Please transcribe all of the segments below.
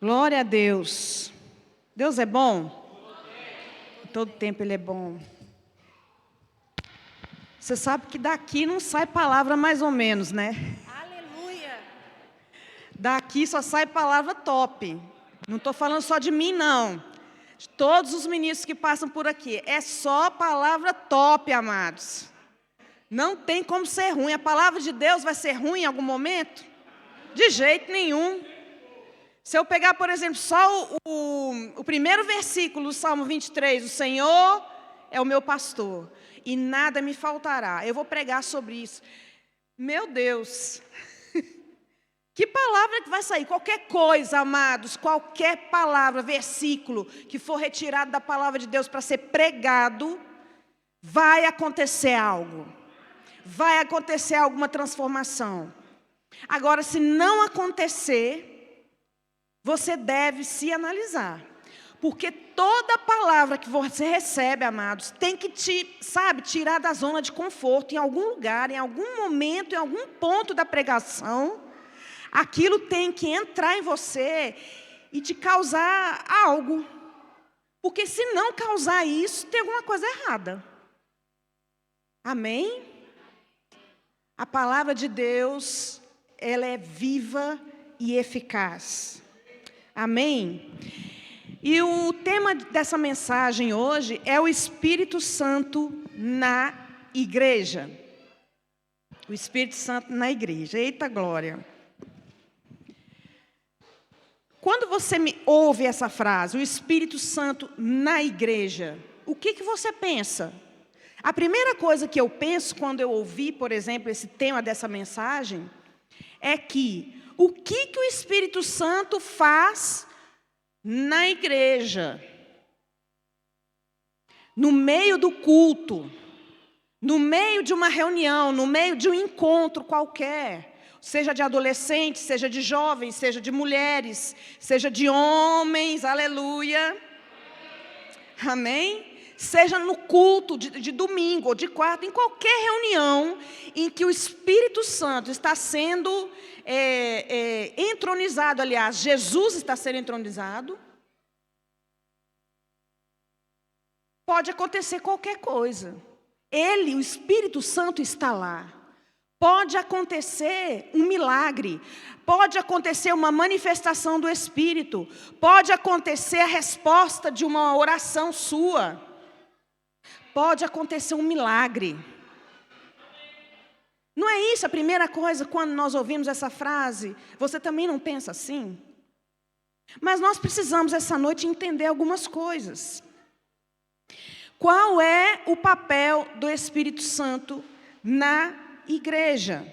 Glória a Deus. Deus é bom? Todo tempo Ele é bom. Você sabe que daqui não sai palavra mais ou menos, né? Aleluia. Daqui só sai palavra top. Não estou falando só de mim, não. De todos os ministros que passam por aqui. É só palavra top, amados. Não tem como ser ruim. A palavra de Deus vai ser ruim em algum momento? De jeito nenhum. Se eu pegar, por exemplo, só o primeiro versículo do Salmo 23, o Senhor é o meu pastor, e nada me faltará. Eu vou pregar sobre isso. Meu Deus, que palavra que vai sair? Qualquer coisa, amados, qualquer palavra, versículo que for retirado da palavra de Deus para ser pregado, vai acontecer algo. Vai acontecer alguma transformação. Agora, se não acontecer, você deve se analisar, porque toda palavra que você recebe, amados, tem que tirar da zona de conforto em algum lugar, em algum momento, em algum ponto da pregação. Aquilo tem que entrar em você e te causar algo, porque se não causar isso, tem alguma coisa errada. Amém? A palavra de Deus, ela é viva e eficaz. Amém? E o tema dessa mensagem hoje é o Espírito Santo na igreja. O Espírito Santo na igreja. Eita glória! Quando você ouve essa frase, o Espírito Santo na igreja, o que você pensa? A primeira coisa que eu penso quando eu ouvi, por exemplo, esse tema dessa mensagem, é que o que o Espírito Santo faz na igreja, no meio do culto, no meio de uma reunião, no meio de um encontro qualquer, seja de adolescentes, seja de jovens, seja de mulheres, seja de homens, aleluia, amém? Seja no culto de domingo ou de quarta, em qualquer reunião em que o Espírito Santo está sendo entronizado, aliás, Jesus está sendo entronizado, pode acontecer qualquer coisa. Ele, o Espírito Santo, está lá. Pode acontecer um milagre, pode acontecer uma manifestação do Espírito, pode acontecer a resposta de uma oração sua. Pode acontecer um milagre. Não é isso a primeira coisa quando nós ouvimos essa frase? Você também não pensa assim? Mas nós precisamos essa noite entender algumas coisas. Qual é o papel do Espírito Santo na igreja?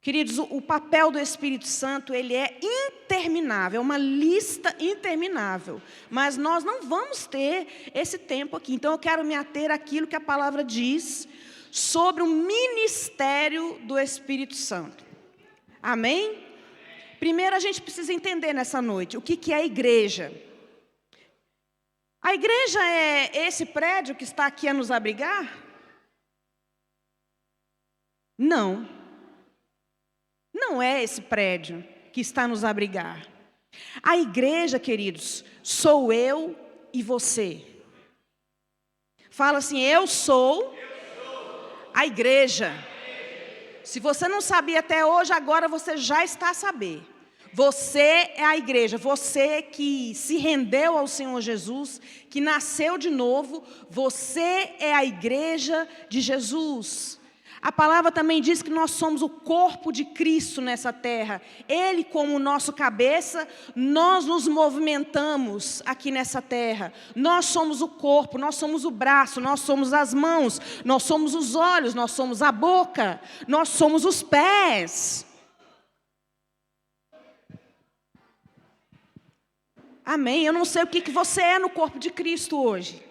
Queridos, o papel do Espírito Santo, ele é interminável, é uma lista interminável. Mas nós não vamos ter esse tempo aqui. Então eu quero me ater àquilo que a palavra diz sobre o ministério do Espírito Santo. Amém? Primeiro a gente precisa entender nessa noite o que é a igreja. A igreja é esse prédio que está aqui a nos abrigar? Não. Não é esse prédio que está a nos abrigar. A igreja, queridos, sou eu e você. Fala assim, eu sou a igreja. Se você não sabia até hoje, agora você já está a saber. Você é a igreja, você que se rendeu ao Senhor Jesus, que nasceu de novo, você é a igreja de Jesus. A palavra também diz que nós somos o corpo de Cristo nessa terra. Ele como o nosso cabeça, nós nos movimentamos aqui nessa terra. Nós somos o corpo, nós somos o braço, nós somos as mãos, nós somos os olhos, nós somos a boca, nós somos os pés. Amém? Eu não sei o que você é no corpo de Cristo hoje,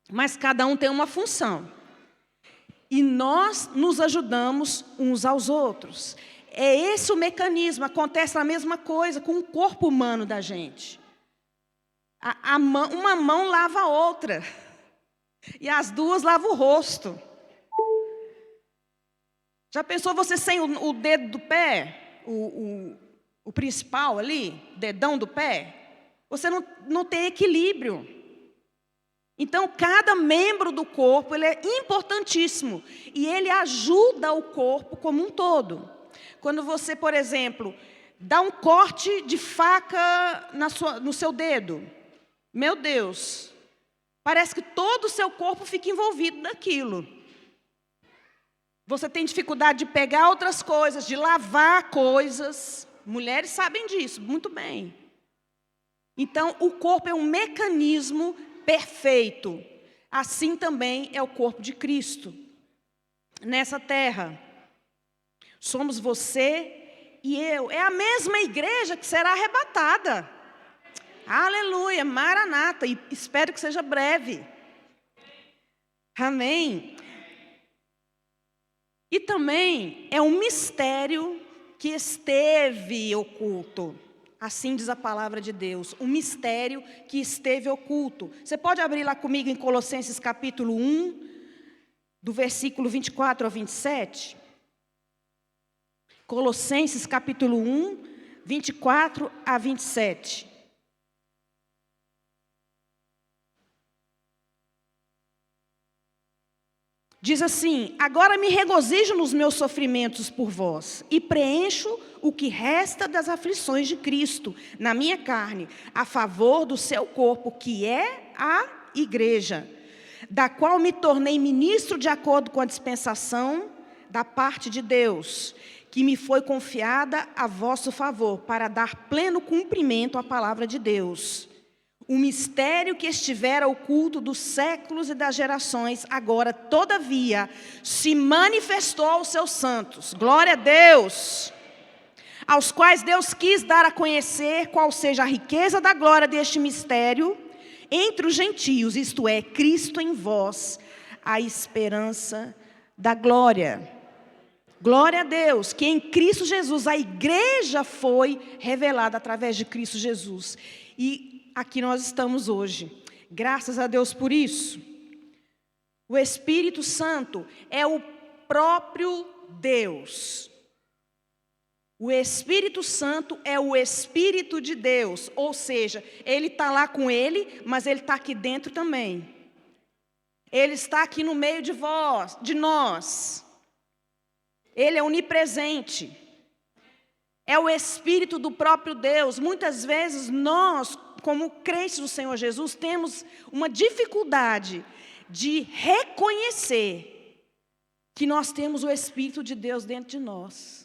mas cada um tem uma função. E nós nos ajudamos uns aos outros. É esse o mecanismo, acontece a mesma coisa com o corpo humano da gente. Uma mão lava a outra, e as duas lavam o rosto. Já pensou você sem o dedo do pé? o principal ali, dedão do pé, você não tem equilíbrio. Então, cada membro do corpo, ele é importantíssimo. E ele ajuda o corpo como um todo. Quando você, por exemplo, dá um corte de faca no seu dedo, meu Deus, parece que todo o seu corpo fica envolvido naquilo. Você tem dificuldade de pegar outras coisas, de lavar coisas. Mulheres sabem disso muito bem. Então, o corpo é um mecanismo perfeito. Assim também é o corpo de Cristo. Nessa terra, somos você e eu. É a mesma igreja que será arrebatada. Aleluia, Maranata. E espero que seja breve. Amém. E também é um mistério que esteve oculto. Assim diz a palavra de Deus, um mistério que esteve oculto. Você pode abrir lá comigo em Colossenses capítulo 1, do versículo 24 ao 27? Colossenses capítulo 1, 24 a 27. Diz assim: agora me regozijo nos meus sofrimentos por vós, e preencho o que resta das aflições de Cristo na minha carne, a favor do seu corpo, que é a igreja, da qual me tornei ministro de acordo com a dispensação da parte de Deus, que me foi confiada a vosso favor, para dar pleno cumprimento à palavra de Deus. O mistério que estivera oculto dos séculos e das gerações, agora, todavia, se manifestou aos seus santos. Glória a Deus! Aos quais Deus quis dar a conhecer qual seja a riqueza da glória deste mistério entre os gentios, isto é, Cristo em vós, a esperança da glória. Glória a Deus, que em Cristo Jesus a igreja foi revelada através de Cristo Jesus. E aqui nós estamos hoje. Graças a Deus por isso. O Espírito Santo é o próprio Deus. O Espírito Santo é o Espírito de Deus. Ou seja, ele está lá com ele, mas ele está aqui dentro também. Ele está aqui no meio de nós. Ele é onipresente. É o Espírito do próprio Deus. Muitas vezes nós, como crentes do Senhor Jesus, temos uma dificuldade de reconhecer que nós temos o Espírito de Deus dentro de nós.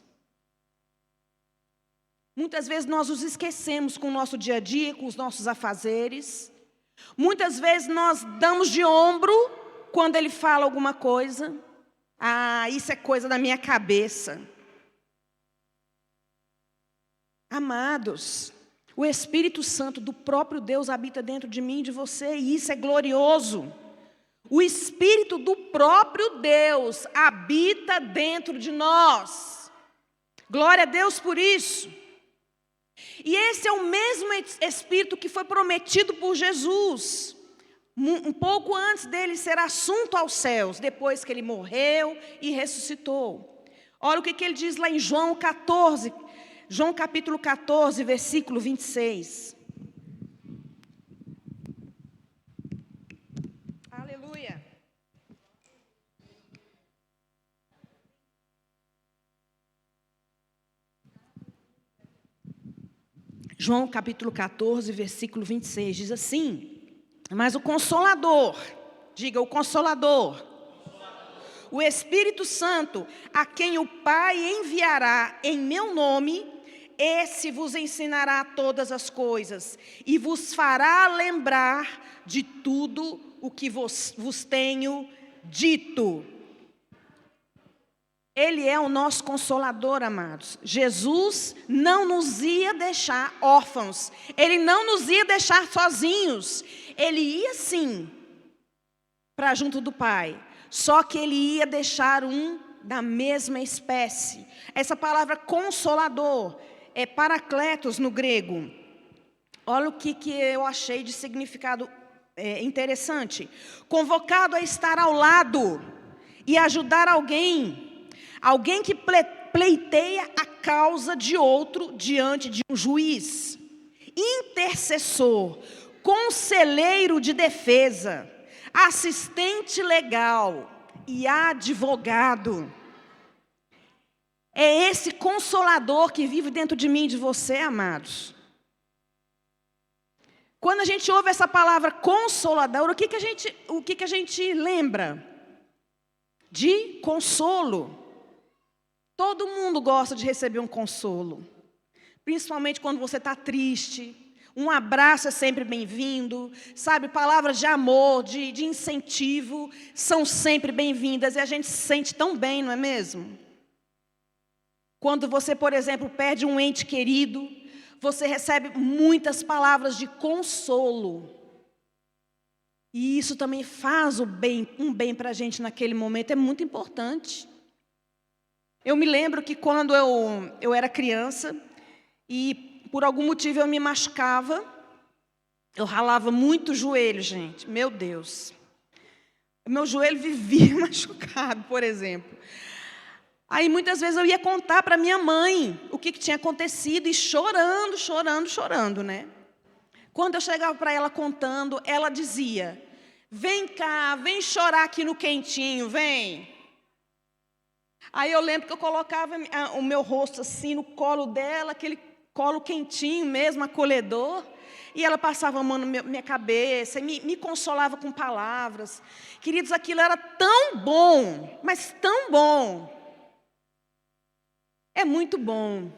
Muitas vezes nós nos esquecemos com o nosso dia a dia, com os nossos afazeres. Muitas vezes nós damos de ombro quando ele fala alguma coisa. Ah, isso é coisa da minha cabeça. Amados, o Espírito Santo do próprio Deus habita dentro de mim e de você, e isso é glorioso. O Espírito do próprio Deus habita dentro de nós. Glória a Deus por isso. E esse é o mesmo Espírito que foi prometido por Jesus, um pouco antes dele ser assunto aos céus, depois que ele morreu e ressuscitou. Olha o que ele diz lá em João 14, João capítulo 14, versículo 26. Aleluia. João capítulo 14, versículo 26, diz assim: mas o Consolador, diga o Consolador, o Espírito Santo, a quem o Pai enviará em meu nome, esse vos ensinará todas as coisas e vos fará lembrar de tudo o que vos tenho dito. Ele é o nosso Consolador, amados. Jesus não nos ia deixar órfãos. Ele não nos ia deixar sozinhos. Ele ia sim para junto do Pai. Só que ele ia deixar um da mesma espécie. Essa palavra Consolador é Paracletos no grego. Olha o que eu achei de significado interessante. Convocado a estar ao lado e ajudar alguém. Alguém que pleiteia a causa de outro diante de um juiz. Intercessor, conselheiro de defesa, assistente legal e advogado. É esse consolador que vive dentro de mim e de você, amados. Quando a gente ouve essa palavra consolador, o que a gente lembra? De consolo. Todo mundo gosta de receber um consolo. Principalmente quando você está triste. Um abraço é sempre bem-vindo. Sabe, palavras de amor, de incentivo, são sempre bem-vindas. E a gente se sente tão bem, não é mesmo? Quando você, por exemplo, perde um ente querido, você recebe muitas palavras de consolo. E isso também faz um bem para a gente naquele momento, é muito importante. Eu me lembro que quando eu era criança, e por algum motivo eu me machucava, eu ralava muito o joelho, gente, meu Deus. O meu joelho vivia machucado, por exemplo. Aí muitas vezes eu ia contar para minha mãe o que tinha acontecido e chorando, né? Quando eu chegava para ela contando, ela dizia: vem cá, vem chorar aqui no quentinho, vem. Aí eu lembro que eu colocava o meu rosto assim no colo dela, aquele colo quentinho mesmo, acolhedor, e ela passava a mão na minha cabeça, e me consolava com palavras. Queridos, aquilo era tão bom, mas tão bom. É muito bom.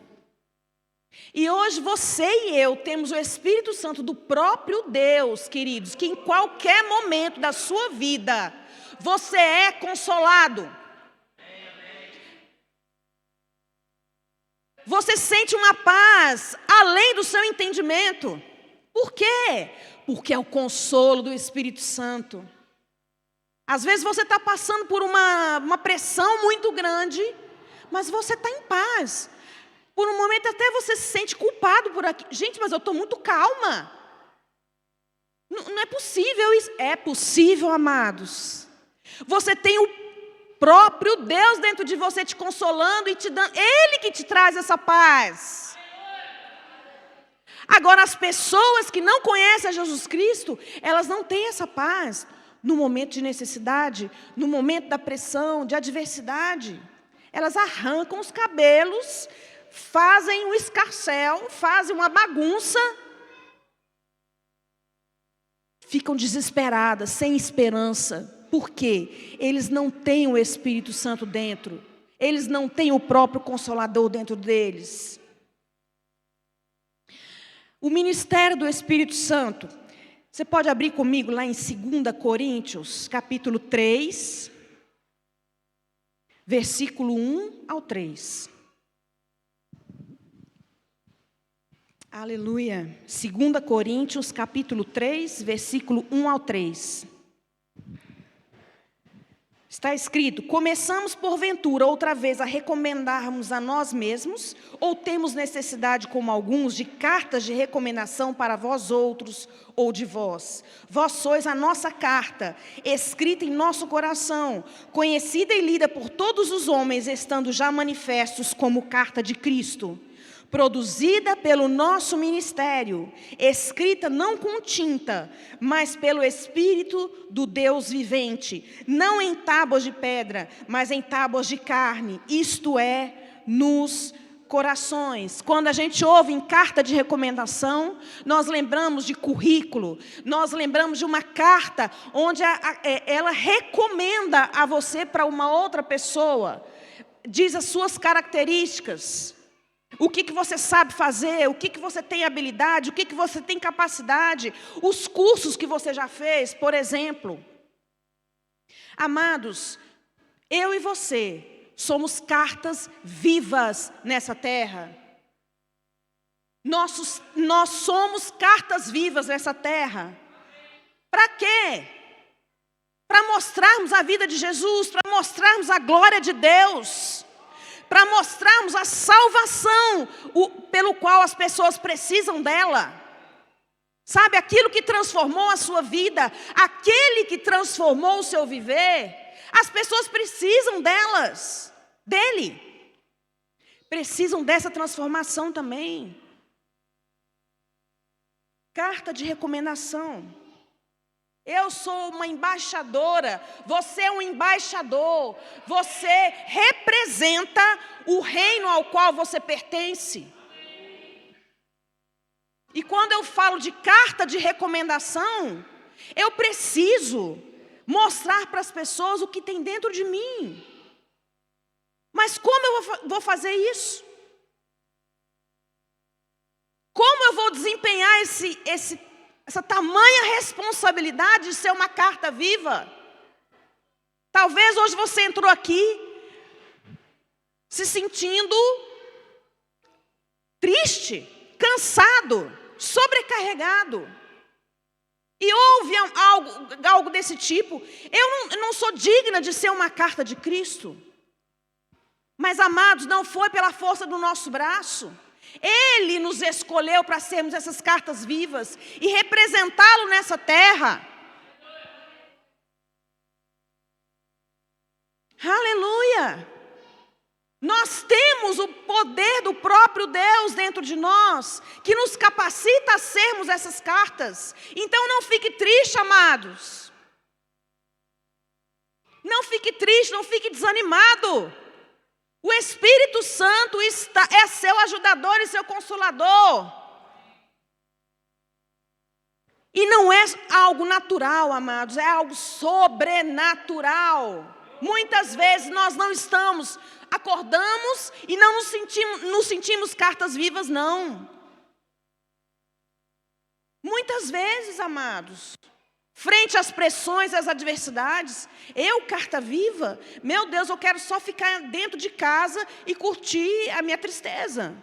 E hoje você e eu temos o Espírito Santo do próprio Deus, queridos, que em qualquer momento da sua vida, você é consolado. Você sente uma paz além do seu entendimento. Por quê? Porque é o consolo do Espírito Santo. Às vezes você está passando por uma pressão muito grande, mas você está em paz. Por um momento até você se sente culpado por aqui. Gente, mas eu estou muito calma. Não é possível isso. É possível, amados. Você tem o próprio Deus dentro de você te consolando e te dando. Ele que te traz essa paz. Agora, as pessoas que não conhecem a Jesus Cristo, elas não têm essa paz no momento de necessidade, no momento da pressão, de adversidade. Elas arrancam os cabelos, fazem um escarcéu, fazem uma bagunça, ficam desesperadas, sem esperança. Por quê? Eles não têm o Espírito Santo dentro. Eles não têm o próprio Consolador dentro deles. O ministério do Espírito Santo. Você pode abrir comigo lá em 2 Coríntios, capítulo 3, versículo 1 ao 3. Aleluia. 2 Coríntios, capítulo 3, versículo 1 ao 3. Está escrito: começamos porventura outra vez a recomendarmos a nós mesmos, ou temos necessidade, como alguns, de cartas de recomendação para vós outros ou de vós? Vós sois a nossa carta, escrita em nosso coração, conhecida e lida por todos os homens, estando já manifestos como carta de Cristo, produzida pelo nosso ministério, escrita não com tinta, mas pelo Espírito do Deus vivente, não em tábuas de pedra, mas em tábuas de carne, isto é, nos corações. Quando a gente ouve em carta de recomendação, nós lembramos de currículo, nós lembramos de uma carta onde ela recomenda a você para uma outra pessoa, diz as suas características. O que você sabe fazer, o que você tem habilidade, o que você tem capacidade, os cursos que você já fez, por exemplo. Amados, eu e você somos cartas vivas nessa terra. Nós somos cartas vivas nessa terra. Para quê? Para mostrarmos a vida de Jesus, para mostrarmos a glória de Deus, para mostrarmos a salvação pelo qual as pessoas precisam dela. Sabe, aquilo que transformou a sua vida, aquele que transformou o seu viver, as pessoas precisam dele. precisam dessa transformação também. Carta de recomendação. Eu sou uma embaixadora, você é um embaixador, você representa o reino ao qual você pertence. E quando eu falo de carta de recomendação, eu preciso mostrar para as pessoas o que tem dentro de mim. Mas como eu vou fazer isso? Como eu vou desempenhar essa tamanha responsabilidade de ser uma carta viva? Talvez hoje você entrou aqui se sentindo triste, cansado, sobrecarregado. E houve algo desse tipo. Eu não sou digna de ser uma carta de Cristo. Mas, amados, não foi pela força do nosso braço. Ele nos escolheu para sermos essas cartas vivas e representá-lo nessa terra. Aleluia! Nós temos o poder do próprio Deus dentro de nós, que nos capacita a sermos essas cartas. Então não fique triste, amados. Não fique triste, não fique desanimado. O Espírito Santo é seu ajudador e seu consolador. E não é algo natural, amados, é algo sobrenatural. Muitas vezes nós não acordamos e não nos sentimos cartas vivas, não. Muitas vezes, amados, frente às pressões, às adversidades, carta viva, meu Deus, eu quero só ficar dentro de casa e curtir a minha tristeza.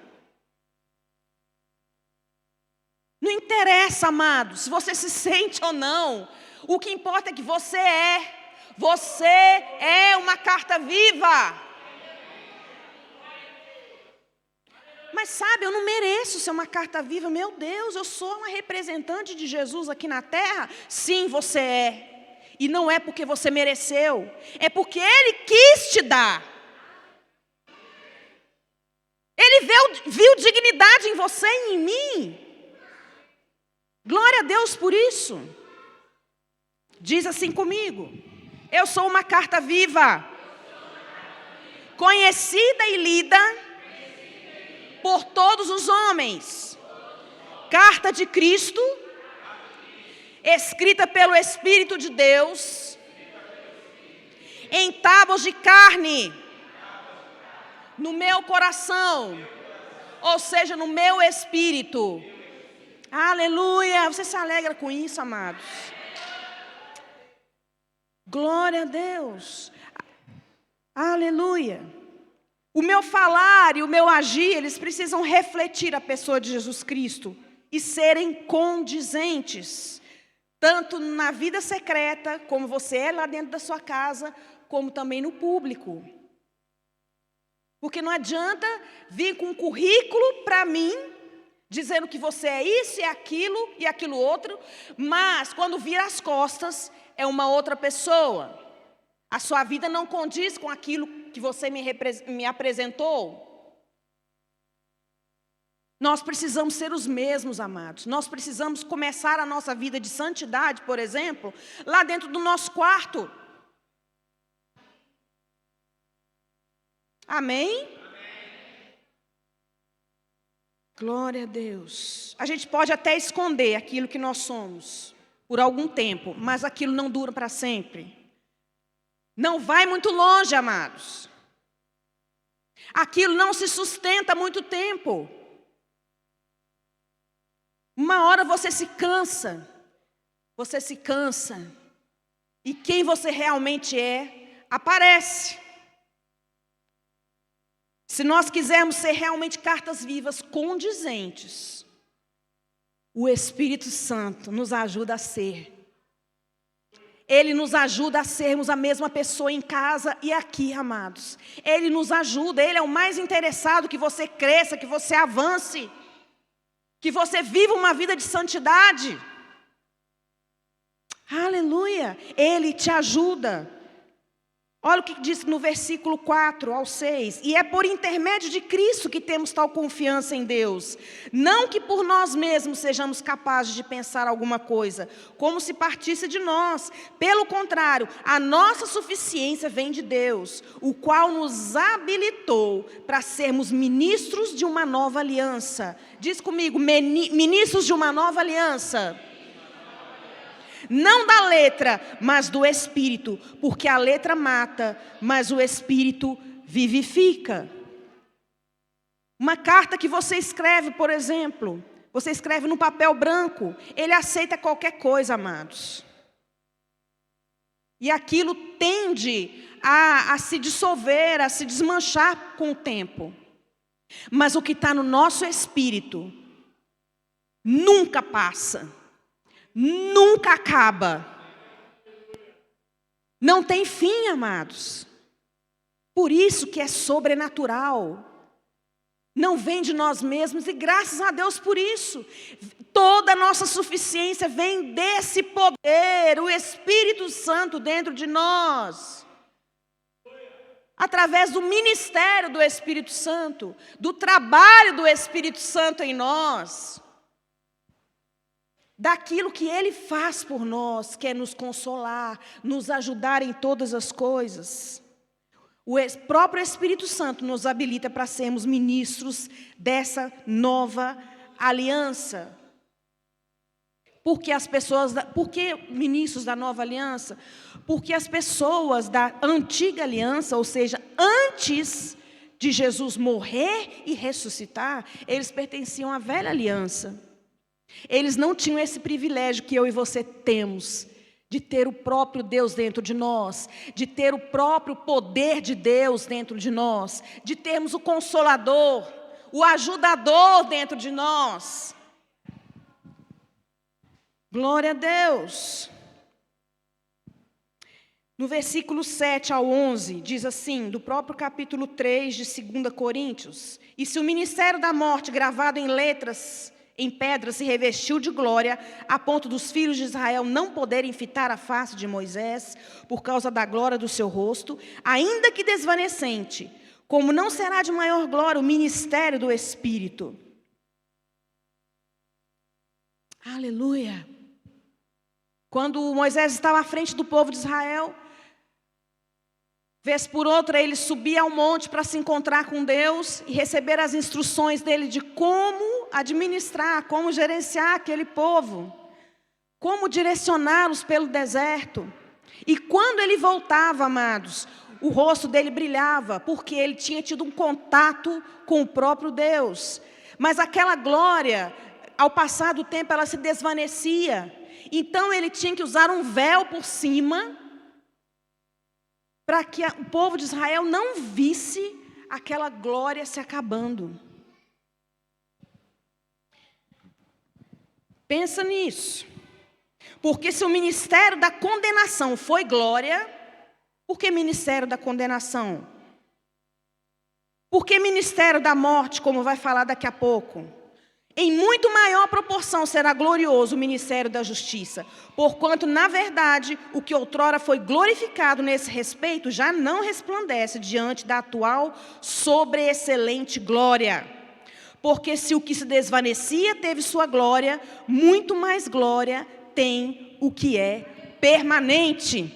Não interessa, amados, se você se sente ou não, o que importa é que você é uma carta viva. Mas sabe, eu não mereço ser uma carta viva. Meu Deus, eu sou uma representante de Jesus aqui na terra. Sim, você é. E não é porque você mereceu. É porque Ele quis te dar. Ele viu dignidade em você e em mim. Glória a Deus por isso. Diz assim comigo. Eu sou uma carta viva. Conhecida e lida por todos os homens. Carta de Cristo, escrita pelo Espírito de Deus, em tábuas de carne, no meu coração, ou seja, no meu espírito. Aleluia! Você se alegra com isso, amados? Glória a Deus! Aleluia! O meu falar e o meu agir, eles precisam refletir a pessoa de Jesus Cristo e serem condizentes, tanto na vida secreta, como você é lá dentro da sua casa, como também no público. Porque não adianta vir com um currículo para mim, dizendo que você é isso, é aquilo e aquilo outro, mas quando vira as costas, é uma outra pessoa. A sua vida não condiz com aquilo que você me apresentou. Nós precisamos ser os mesmos, amados. Nós precisamos começar a nossa vida de santidade, por exemplo, lá dentro do nosso quarto. Amém? Glória a Deus. A gente pode até esconder aquilo que nós somos por algum tempo, mas aquilo não dura para sempre. Não vai muito longe, amados. Aquilo não se sustenta muito tempo. Uma hora você se cansa. E quem você realmente é, aparece. Se nós quisermos ser realmente cartas vivas, condizentes, o Espírito Santo nos ajuda a ser. Ele nos ajuda a sermos a mesma pessoa em casa e aqui, amados. Ele nos ajuda, Ele é o mais interessado que você cresça, que você avance, que você viva uma vida de santidade. Aleluia! Ele te ajuda. Olha o que diz no versículo 4 ao 6. E é por intermédio de Cristo que temos tal confiança em Deus. Não que por nós mesmos sejamos capazes de pensar alguma coisa, como se partisse de nós. Pelo contrário, a nossa suficiência vem de Deus, o qual nos habilitou para sermos ministros de uma nova aliança. Diz comigo, ministros de uma nova aliança. Não da letra, mas do Espírito, porque a letra mata, mas o Espírito vivifica. Uma carta que você escreve, por exemplo, você escreve no papel branco, ele aceita qualquer coisa, amados. E aquilo tende a se dissolver, a se desmanchar com o tempo. Mas o que está no nosso espírito nunca passa. Nunca acaba. Não tem fim, amados. Por isso que é sobrenatural. Não vem de nós mesmos e graças a Deus por isso. Toda a nossa suficiência vem desse poder, o Espírito Santo dentro de nós. Através do ministério do Espírito Santo, do trabalho do Espírito Santo em nós. Daquilo que Ele faz por nós, que é nos consolar, nos ajudar em todas as coisas. O próprio Espírito Santo nos habilita para sermos ministros dessa nova aliança. Por que ministros da nova aliança? Porque as pessoas da antiga aliança, ou seja, antes de Jesus morrer e ressuscitar, eles pertenciam à velha aliança. Eles não tinham esse privilégio que eu e você temos, de ter o próprio Deus dentro de nós, de ter o próprio poder de Deus dentro de nós, de termos o Consolador, o Ajudador dentro de nós. Glória a Deus. No versículo 7 ao 11, diz assim, do próprio capítulo 3 de 2 Coríntios: E se o ministério da morte, gravado em pedra, se revestiu de glória, a ponto dos filhos de Israel não poderem fitar a face de Moisés, por causa da glória do seu rosto, ainda que desvanecente, como não será de maior glória o ministério do Espírito? Aleluia! Quando Moisés estava à frente do povo de Israel, vez por outra ele subia ao monte para se encontrar com Deus e receber as instruções dele de como administrar, como gerenciar aquele povo, como direcioná-los pelo deserto. E quando ele voltava, amados, o rosto dele brilhava, porque ele tinha tido um contato com o próprio Deus. Mas aquela glória, ao passar do tempo, ela se desvanecia. Então ele tinha que usar um véu por cima, para que o povo de Israel não visse aquela glória se acabando. Pensa nisso. Porque se o ministério da condenação foi glória, por que ministério da condenação? Por que ministério da morte, como vai falar daqui a pouco? Em muito maior proporção será glorioso o ministério da justiça, porquanto, na verdade, o que outrora foi glorificado nesse respeito já não resplandece diante da atual sobreexcelente glória. Porque se o que se desvanecia teve sua glória, muito mais glória tem o que é permanente.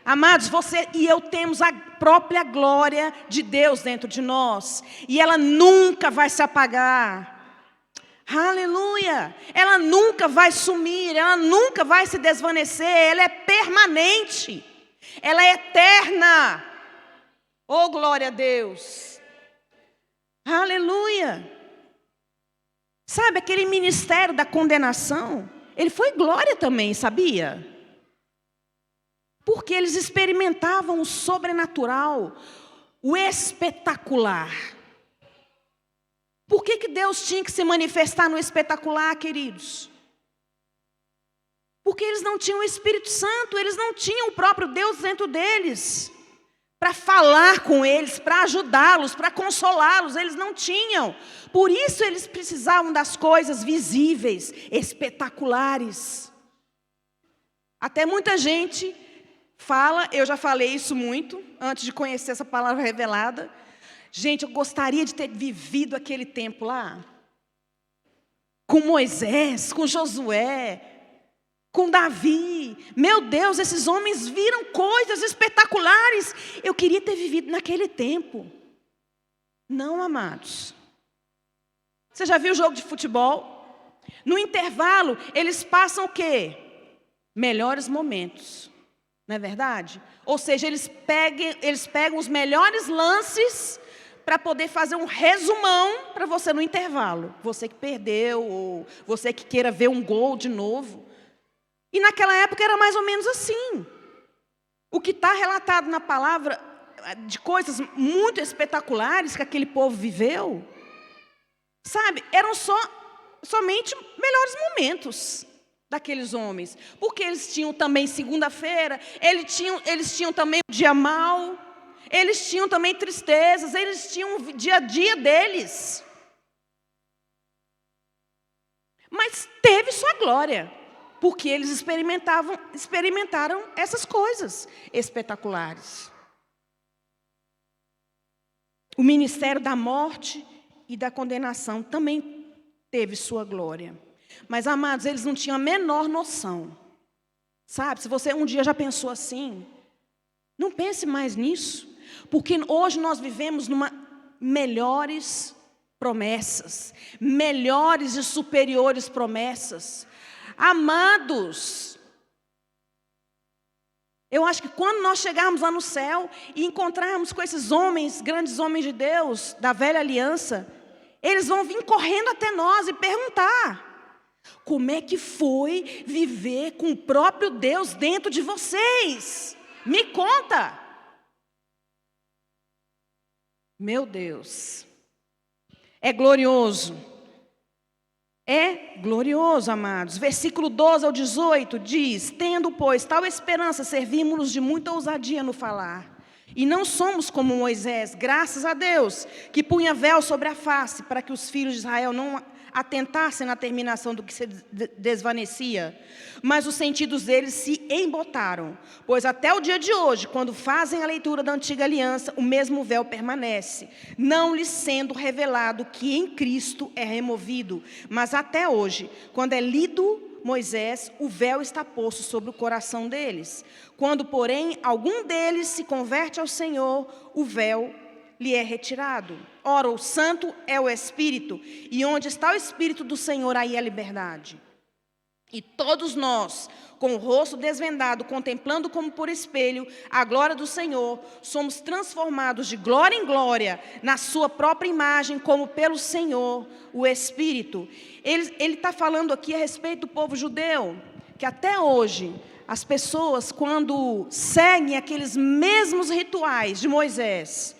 Amados, você e eu temos a própria glória de Deus dentro de nós, e ela nunca vai se apagar. Aleluia! Ela nunca vai sumir, ela nunca vai se desvanecer, ela é permanente, ela é eterna. Oh, glória a Deus! Aleluia! Sabe, aquele ministério da condenação, ele foi glória também, sabia? Porque eles experimentavam o sobrenatural, o espetacular. Por que Deus tinha que se manifestar no espetacular, queridos? Porque eles não tinham o Espírito Santo, eles não tinham o próprio Deus dentro deles, para falar com eles, para ajudá-los, para consolá-los, eles não tinham. Por isso eles precisavam das coisas visíveis, espetaculares. Até muita gente fala, eu já falei isso muito, antes de conhecer essa palavra revelada. Gente, eu gostaria de ter vivido aquele tempo lá. Com Moisés, com Josué, com Davi. Meu Deus, esses homens viram coisas espetaculares. Eu queria ter vivido naquele tempo. Não, amados. Você já viu o jogo de futebol? No intervalo, eles passam o quê? Melhores momentos. Não é verdade? Ou seja, eles pegam os melhores lances para poder fazer um resumão para você no intervalo. Você que perdeu, ou você que queira ver um gol de novo. E naquela época era mais ou menos assim. O que está relatado na palavra, de coisas muito espetaculares que aquele povo viveu, sabe, eram somente melhores momentos daqueles homens. Porque eles tinham também segunda-feira, eles tinham também o dia mau, eles tinham também tristezas, eles tinham o dia a dia deles. Mas teve sua glória, porque eles experimentaram essas coisas espetaculares. O ministério da morte e da condenação também teve sua glória. Mas, amados, eles não tinham a menor noção. Sabe, se você um dia já pensou assim, não pense mais nisso. Porque hoje nós vivemos numa melhores promessas, melhores e superiores promessas. Amados, eu acho que quando nós chegarmos lá no céu e encontrarmos com esses homens, grandes homens de Deus, da velha aliança, eles vão vir correndo até nós e perguntar: como é que foi viver com o próprio Deus dentro de vocês? Me conta. Meu Deus, é glorioso. É glorioso, amados. Versículo 12 ao 18 diz: tendo, pois, tal esperança, servimos-nos de muita ousadia no falar. E não somos como Moisés, graças a Deus, que punha véu sobre a face, para que os filhos de Israel não atentassem na terminação do que se desvanecia. Mas os sentidos deles se embotaram, pois até o dia de hoje, quando fazem a leitura da antiga aliança, o mesmo véu permanece, não lhes sendo revelado que em Cristo é removido. Mas até hoje, quando é lido Moisés, o véu está posto sobre o coração deles. Quando, porém, algum deles se converte ao Senhor, o véu lhe é retirado. Ora, o santo é o Espírito, e onde está o Espírito do Senhor, aí a liberdade. E todos nós, com o rosto desvendado, contemplando como por espelho a glória do Senhor, somos transformados de glória em glória, na sua própria imagem, como pelo Senhor, o Espírito. Ele está falando aqui a respeito do povo judeu, que até hoje, as pessoas, quando seguem aqueles mesmos rituais de Moisés,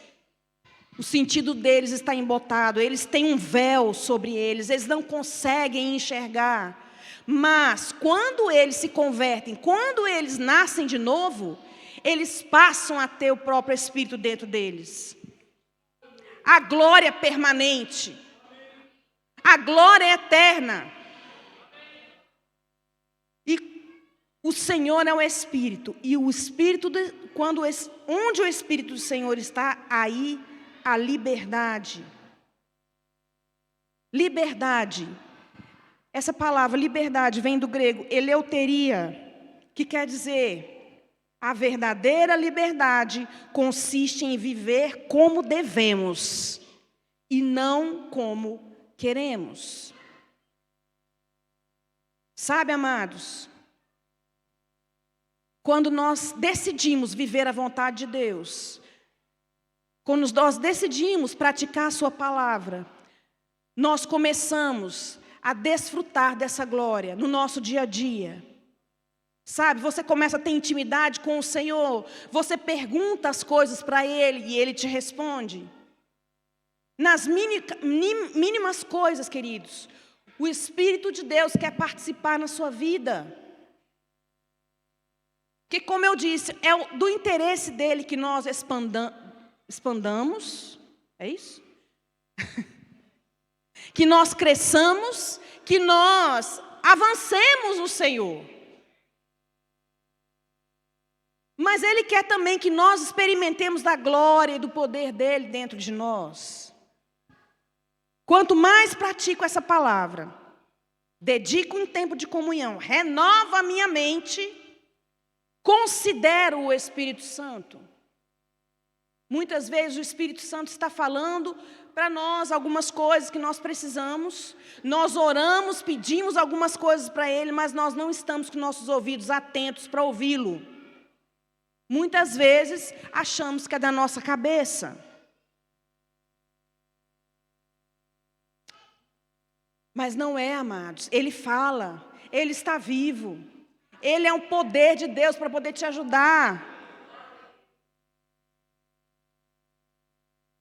o sentido deles está embotado, eles têm um véu sobre eles não conseguem enxergar. Mas, quando eles se convertem, quando eles nascem de novo, eles passam a ter o próprio Espírito dentro deles. A glória permanente. A glória eterna. E o Senhor é o Espírito. E o Espírito, onde o Espírito do Senhor está, aí a liberdade. Liberdade. Essa palavra liberdade vem do grego eleuteria, que quer dizer: a verdadeira liberdade consiste em viver como devemos e não como queremos. Sabe, amados, quando nós decidimos viver a vontade de Deus, quando nós decidimos praticar a sua palavra, nós começamos a desfrutar dessa glória no nosso dia a dia. Sabe, você começa a ter intimidade com o Senhor, você pergunta as coisas para Ele e Ele te responde. Nas mínimas coisas, queridos, o Espírito de Deus quer participar na sua vida. Que, como eu disse, é do interesse dEle que nós expandamos, é isso? Que nós cresçamos, que nós avancemos no Senhor. Mas Ele quer também que nós experimentemos da glória e do poder dEle dentro de nós. Quanto mais pratico essa palavra, dedico um tempo de comunhão, renovo a minha mente, considero o Espírito Santo. Muitas vezes o Espírito Santo está falando para nós algumas coisas que nós precisamos. Nós oramos, pedimos algumas coisas para Ele, mas nós não estamos com nossos ouvidos atentos para ouvi-lo. Muitas vezes achamos que é da nossa cabeça. Mas não é, amados. Ele fala, Ele está vivo. Ele é um poder de Deus para poder te ajudar.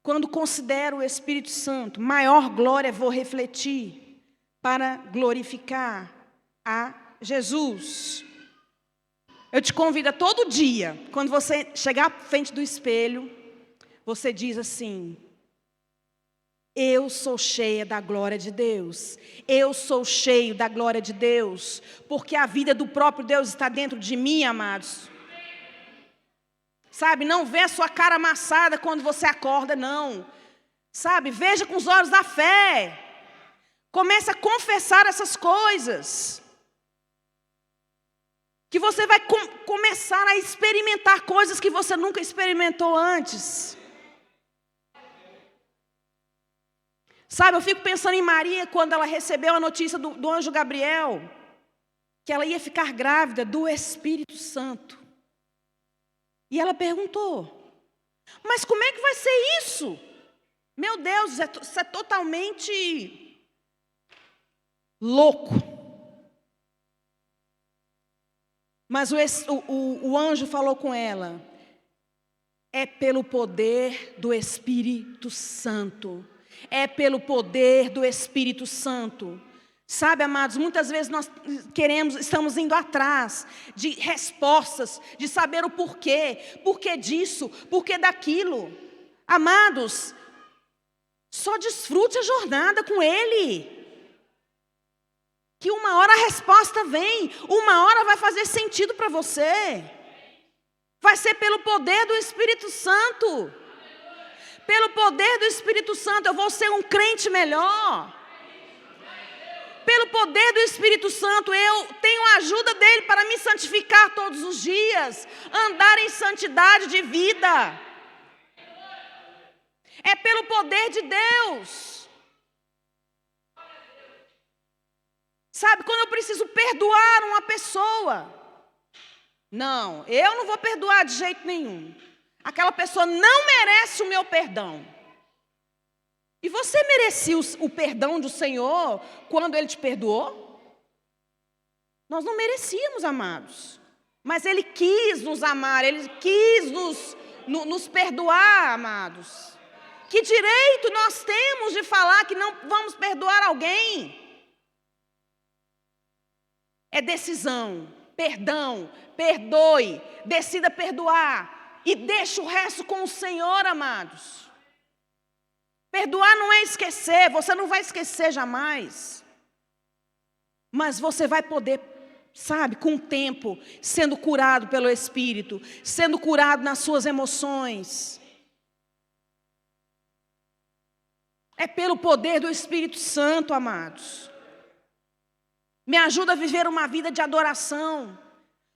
Quando considero o Espírito Santo, maior glória vou refletir para glorificar a Jesus. Eu te convido a todo dia, quando você chegar à frente do espelho, você diz assim: eu sou cheia da glória de Deus. Eu sou cheio da glória de Deus. Porque a vida do próprio Deus está dentro de mim, amados. Sabe, não vê a sua cara amassada quando você acorda, não. Sabe, veja com os olhos da fé. Comece a confessar essas coisas. Que você vai começar a experimentar coisas que você nunca experimentou antes. Sabe, eu fico pensando em Maria quando ela recebeu a notícia do anjo Gabriel, que ela ia ficar grávida do Espírito Santo. E ela perguntou: mas como é que vai ser isso? Meu Deus, isso é totalmente louco. Mas o anjo falou com ela: é pelo poder do Espírito Santo. É pelo poder do Espírito Santo. Sabe, amados, muitas vezes nós estamos indo atrás de respostas, de saber o porquê disso, porquê daquilo. Amados, só desfrute a jornada com Ele. Que uma hora a resposta vem, uma hora vai fazer sentido para você. Vai ser pelo poder do Espírito Santo. Pelo poder do Espírito Santo eu vou ser um crente melhor. Pelo poder do Espírito Santo eu tenho a ajuda dEle para me santificar todos os dias. Andar em santidade de vida. É pelo poder de Deus. Sabe, quando eu preciso perdoar uma pessoa. Não, eu não vou perdoar de jeito nenhum. Aquela pessoa não merece o meu perdão. E você merecia o perdão do Senhor quando Ele te perdoou? Nós não merecíamos, amados. Mas Ele quis nos amar, Ele quis nos perdoar, amados. Que direito nós temos de falar que não vamos perdoar alguém? É decisão, perdão, perdoe, decida perdoar. E deixa o resto com o Senhor, amados. Perdoar não é esquecer, você não vai esquecer jamais. Mas você vai poder, sabe, com o tempo, sendo curado pelo Espírito, sendo curado nas suas emoções. É pelo poder do Espírito Santo, amados. Me ajuda a viver uma vida de adoração.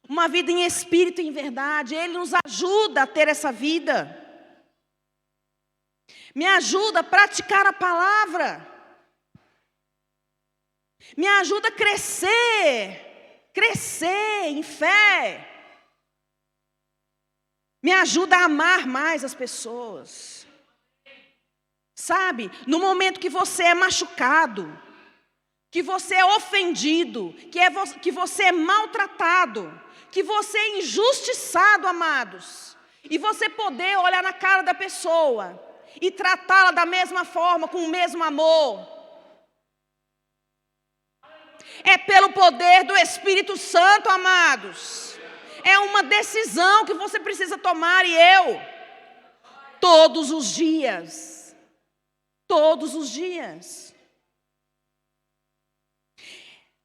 Uma vida em espírito e em verdade. Ele nos ajuda a ter essa vida. Me ajuda a praticar a palavra. Me ajuda a crescer em fé. Me ajuda a amar mais as pessoas. Sabe, no momento que você é machucado, que você é ofendido, que você é maltratado, que você é injustiçado, amados, e você poder olhar na cara da pessoa e tratá-la da mesma forma, com o mesmo amor. É pelo poder do Espírito Santo, amados. É uma decisão que você precisa tomar, e eu, todos os dias. Todos os dias.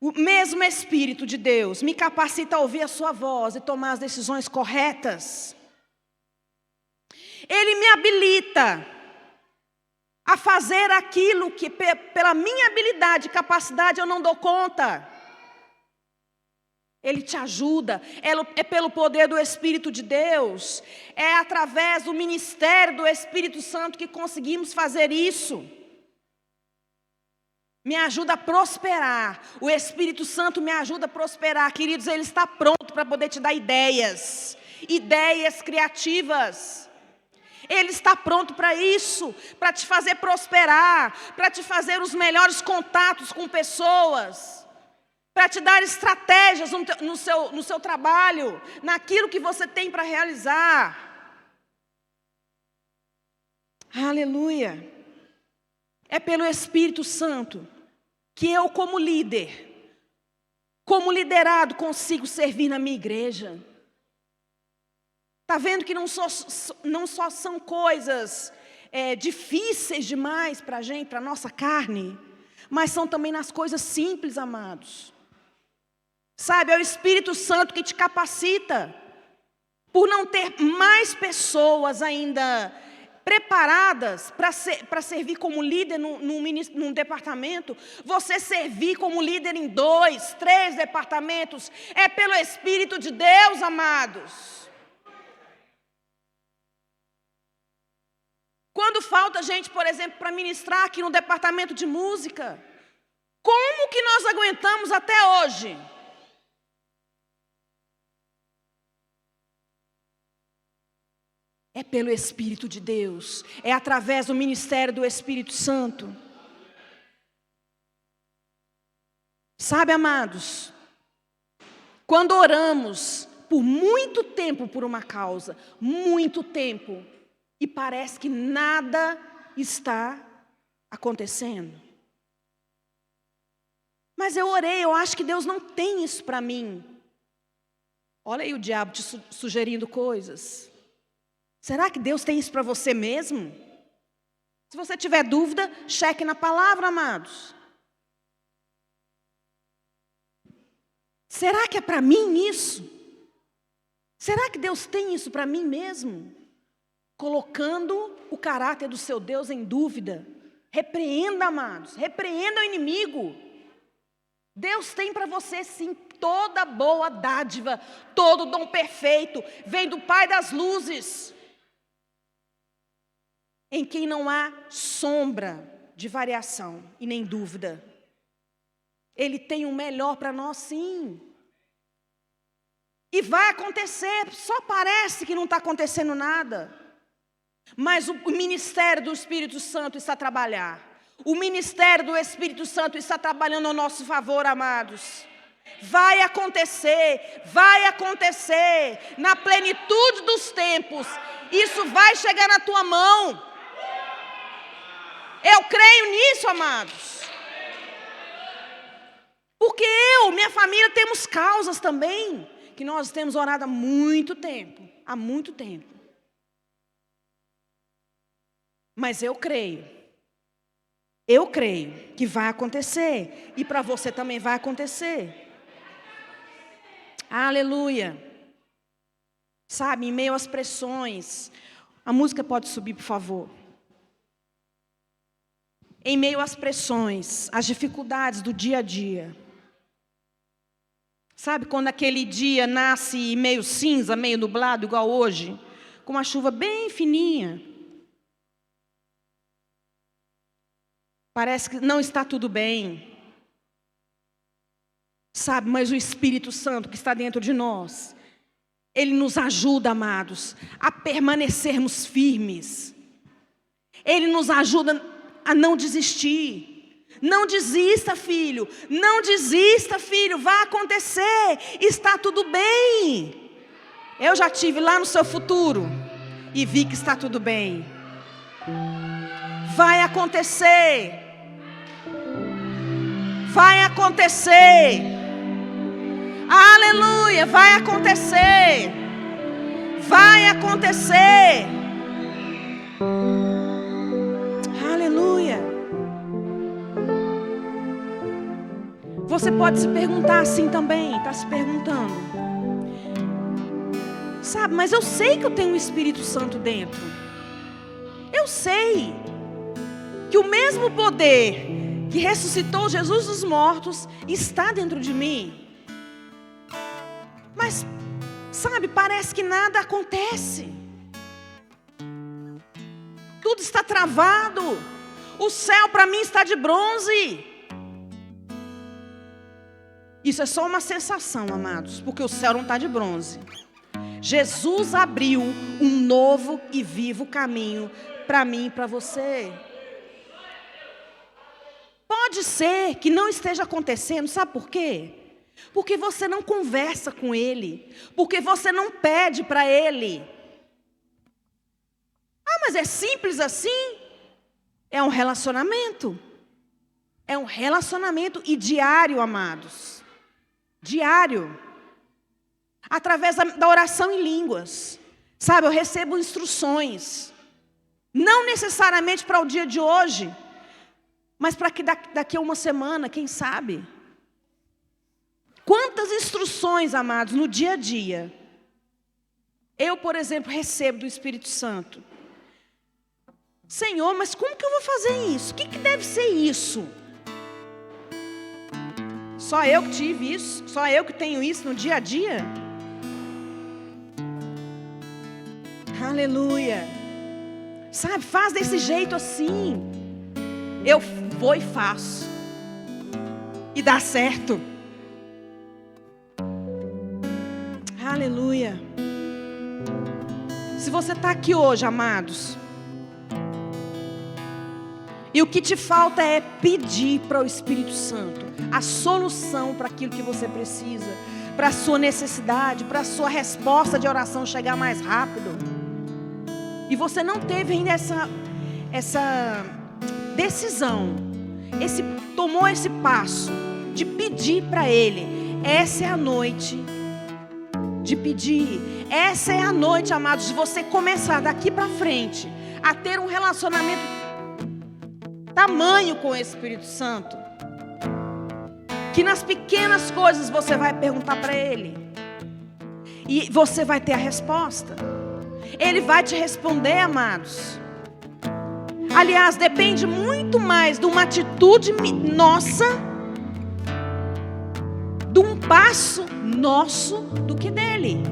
O mesmo Espírito de Deus me capacita a ouvir a sua voz e tomar as decisões corretas. Ele me habilita a fazer aquilo que pela minha habilidade e capacidade eu não dou conta. Ele te ajuda, é pelo poder do Espírito de Deus, é através do ministério do Espírito Santo que conseguimos fazer isso. Me ajuda a prosperar, o Espírito Santo me ajuda a prosperar, queridos, Ele está pronto para poder te dar ideias criativas. Ele está pronto para isso, para te fazer prosperar, para te fazer os melhores contatos com pessoas, para te dar estratégias no seu trabalho, naquilo que você tem para realizar. Aleluia! É pelo Espírito Santo que eu, como líder, como liderado, consigo servir na minha igreja. Está vendo que não só são coisas difíceis demais para a gente, para a nossa carne, mas são também nas coisas simples, amados. Sabe, é o Espírito Santo que te capacita. Por não ter mais pessoas ainda preparadas para servir como líder num departamento, você servir como líder em 2, 3 departamentos, é pelo Espírito de Deus, amados. Quando falta gente, por exemplo, para ministrar aqui no departamento de música, como que nós aguentamos até hoje? É pelo Espírito de Deus, é através do ministério do Espírito Santo. Sabe, amados, quando oramos por muito tempo por uma causa, muito tempo, e parece que nada está acontecendo. Mas eu orei, eu acho que Deus não tem isso para mim. Olha aí o diabo te sugerindo coisas. Será que Deus tem isso para você mesmo? Se você tiver dúvida, cheque na palavra, amados. Será que é para mim isso? Será que Deus tem isso para mim mesmo? Colocando o caráter do seu Deus em dúvida. Repreenda, amados, repreenda o inimigo. Deus tem para você sim toda boa dádiva, todo dom perfeito, vem do Pai das luzes, em quem não há sombra de variação e nem dúvida. Ele tem o melhor para nós sim. E vai acontecer, só parece que não está acontecendo nada. Mas o ministério do Espírito Santo está a trabalhar. O ministério do Espírito Santo está trabalhando ao nosso favor, amados. Vai acontecer, na plenitude dos tempos. Isso vai chegar na tua mão. Eu creio nisso, amados. Porque minha família, temos causas também, que nós temos orado há muito tempo. Mas eu creio que vai acontecer, e para você também vai acontecer. Aleluia. Sabe, em meio às pressões, a música pode subir, por favor. Em meio às pressões, às dificuldades do dia a dia. Sabe quando aquele dia nasce meio cinza, meio nublado, igual hoje, com uma chuva bem fininha? Parece que não está tudo bem. Sabe, mas o Espírito Santo que está dentro de nós, Ele nos ajuda, amados, a permanecermos firmes. Ele nos ajuda a não desistir. Não desista, filho. Não desista, filho. Vai acontecer. Está tudo bem. Eu já estive lá no seu futuro e vi que está tudo bem. Vai acontecer. Vai acontecer. Aleluia. Vai acontecer. Vai acontecer. Aleluia. você pode se perguntar assim também, está se perguntando. Sabe, mas eu sei que eu tenho o Espírito Santo dentro. Eu sei que o mesmo poder que ressuscitou Jesus dos mortos está dentro de mim. Mas, sabe, parece que nada acontece. Tudo está travado. O céu para mim está de bronze. Isso é só uma sensação, amados, porque o céu não está de bronze. Jesus abriu um novo e vivo caminho para mim e para você. Pode ser que não esteja acontecendo, sabe por quê? Porque você não conversa com Ele, porque você não pede para Ele. Ah, mas é simples assim? É um relacionamento. É um relacionamento e diário, amados. Diário. Através da oração em línguas. Sabe, eu recebo instruções. Não necessariamente para o dia de hoje, mas para que daqui a uma semana, quem sabe? Quantas instruções, amados, no dia a dia. Eu, por exemplo, recebo do Espírito Santo. Senhor, mas como que eu vou fazer isso? O que deve ser isso? Só eu que tive isso? Só eu que tenho isso no dia a dia? Aleluia. Sabe, faz desse jeito assim. Eu vou e faço. E dá certo. Aleluia. Se você está aqui hoje, amados, e o que te falta é pedir para o Espírito Santo a solução para aquilo que você precisa, para a sua necessidade, para a sua resposta de oração chegar mais rápido. E você não teve ainda essa decisão, tomou esse passo de pedir para Ele. Essa é a noite de pedir. Essa é a noite, amados, de você começar daqui para frente a ter um relacionamento tamanho com o Espírito Santo, que nas pequenas coisas você vai perguntar para Ele e você vai ter a resposta. Ele vai te responder, amados. Aliás, depende muito mais de uma atitude nossa, de um passo nosso, do que dele.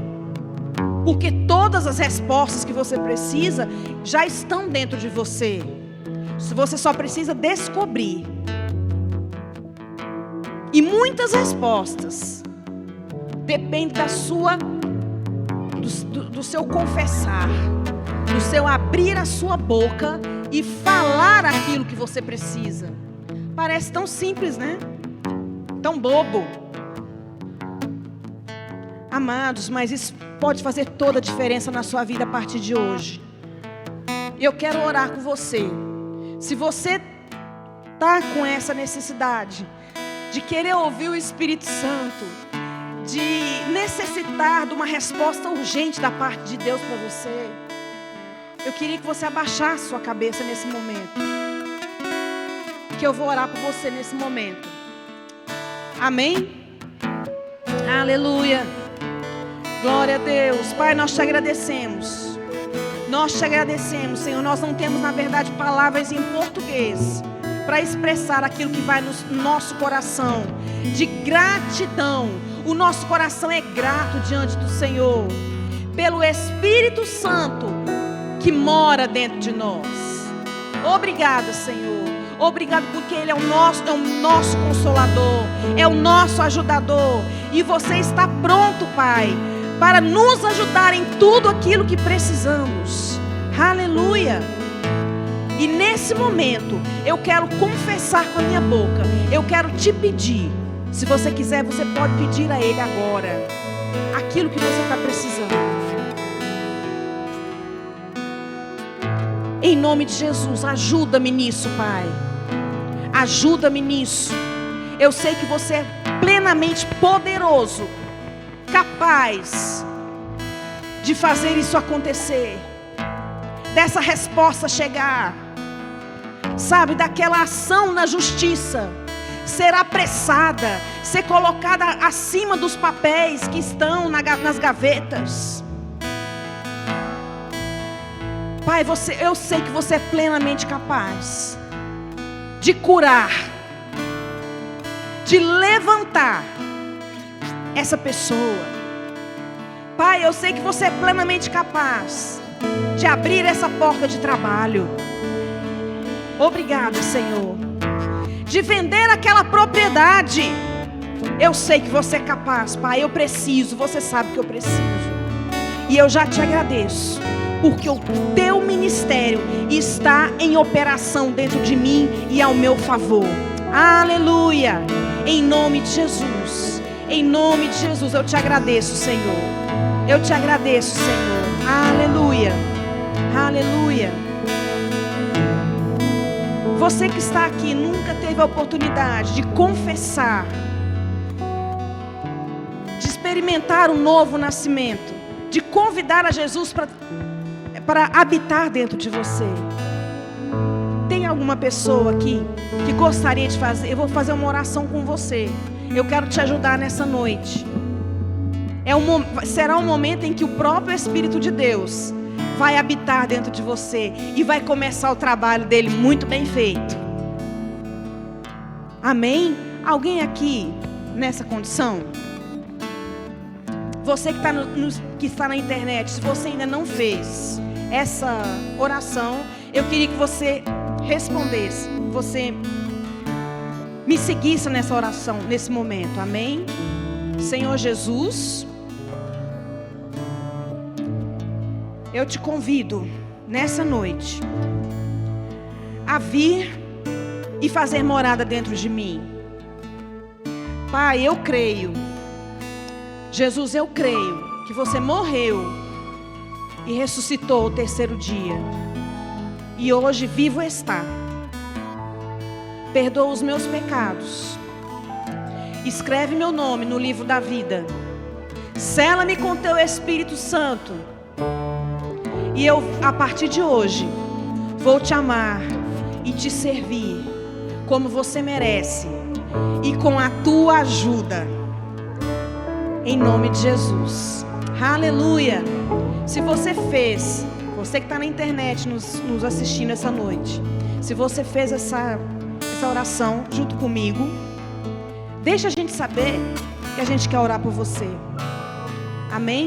Porque todas as respostas que você precisa já estão dentro de você. Você só precisa descobrir. E muitas respostas dependem do seu confessar, do seu abrir a sua boca e falar aquilo que você precisa. Parece tão simples, né? Tão bobo. Amados, mas isso pode fazer toda a diferença na sua vida a partir de hoje. Eu quero orar com você. Se você está com essa necessidade de querer ouvir o Espírito Santo, de necessitar de uma resposta urgente da parte de Deus para você, eu queria que você abaixasse sua cabeça nesse momento, que eu vou orar por você nesse momento. Amém? Aleluia. Glória a Deus. Pai, nós te agradecemos. Nós te agradecemos, Senhor. Nós não temos, na verdade, palavras em português para expressar aquilo que vai no nosso coração de gratidão. O nosso coração é grato diante do Senhor pelo Espírito Santo que mora dentro de nós. Obrigada, Senhor. Obrigado porque Ele é o nosso consolador, é o nosso ajudador. E você está pronto, Pai, para nos ajudar em tudo aquilo que precisamos. Aleluia. E nesse momento, eu quero confessar com a minha boca. Eu quero te pedir. Se você quiser, você pode pedir a Ele agora aquilo que você está precisando. Em nome de Jesus, ajuda-me nisso, Pai. Ajuda-me nisso. Eu sei que você é plenamente poderoso, capaz de fazer isso acontecer, dessa resposta chegar, sabe, daquela ação na justiça ser apressada, ser colocada acima dos papéis que estão nas gavetas. Pai, eu sei que você é plenamente capaz de curar, de levantar essa pessoa. Pai, eu sei que você é plenamente capaz de abrir essa porta de trabalho. Obrigado, Senhor. De vender aquela propriedade. Eu sei que você é capaz, Pai. Eu preciso, você sabe que eu preciso. E eu já te agradeço, porque o teu ministério está em operação dentro de mim e ao meu favor. Aleluia. Em nome de Jesus. Em nome de Jesus, eu te agradeço, Senhor. Eu te agradeço, Senhor. Aleluia. Aleluia. Você que está aqui nunca teve a oportunidade de confessar, de experimentar um novo nascimento, de convidar a Jesus para habitar dentro de você. Tem alguma pessoa aqui que gostaria de fazer? Eu vou fazer uma oração com você. Eu quero te ajudar nessa noite. Será um momento em que o próprio Espírito de Deus vai habitar dentro de você e vai começar o trabalho dele muito bem feito. Amém? Alguém aqui nessa condição? Você que está na internet, se você ainda não fez essa oração, eu queria que você respondesse, você me seguisse nessa oração, nesse momento. Amém? Senhor Jesus, eu te convido nessa noite a vir e fazer morada dentro de mim. Pai, eu creio, Jesus, eu creio que você morreu e ressuscitou o terceiro dia, e hoje vivo está. Perdoa os meus pecados, escreve meu nome no livro da vida, sela-me com teu Espírito Santo, e eu, a partir de hoje, vou te amar e te servir como você merece e com a tua ajuda, em nome de Jesus. Aleluia. Se você fez, você que está na internet nos assistindo essa noite, se você fez essa oração junto comigo, deixa a gente saber que a gente quer orar por você. Amém?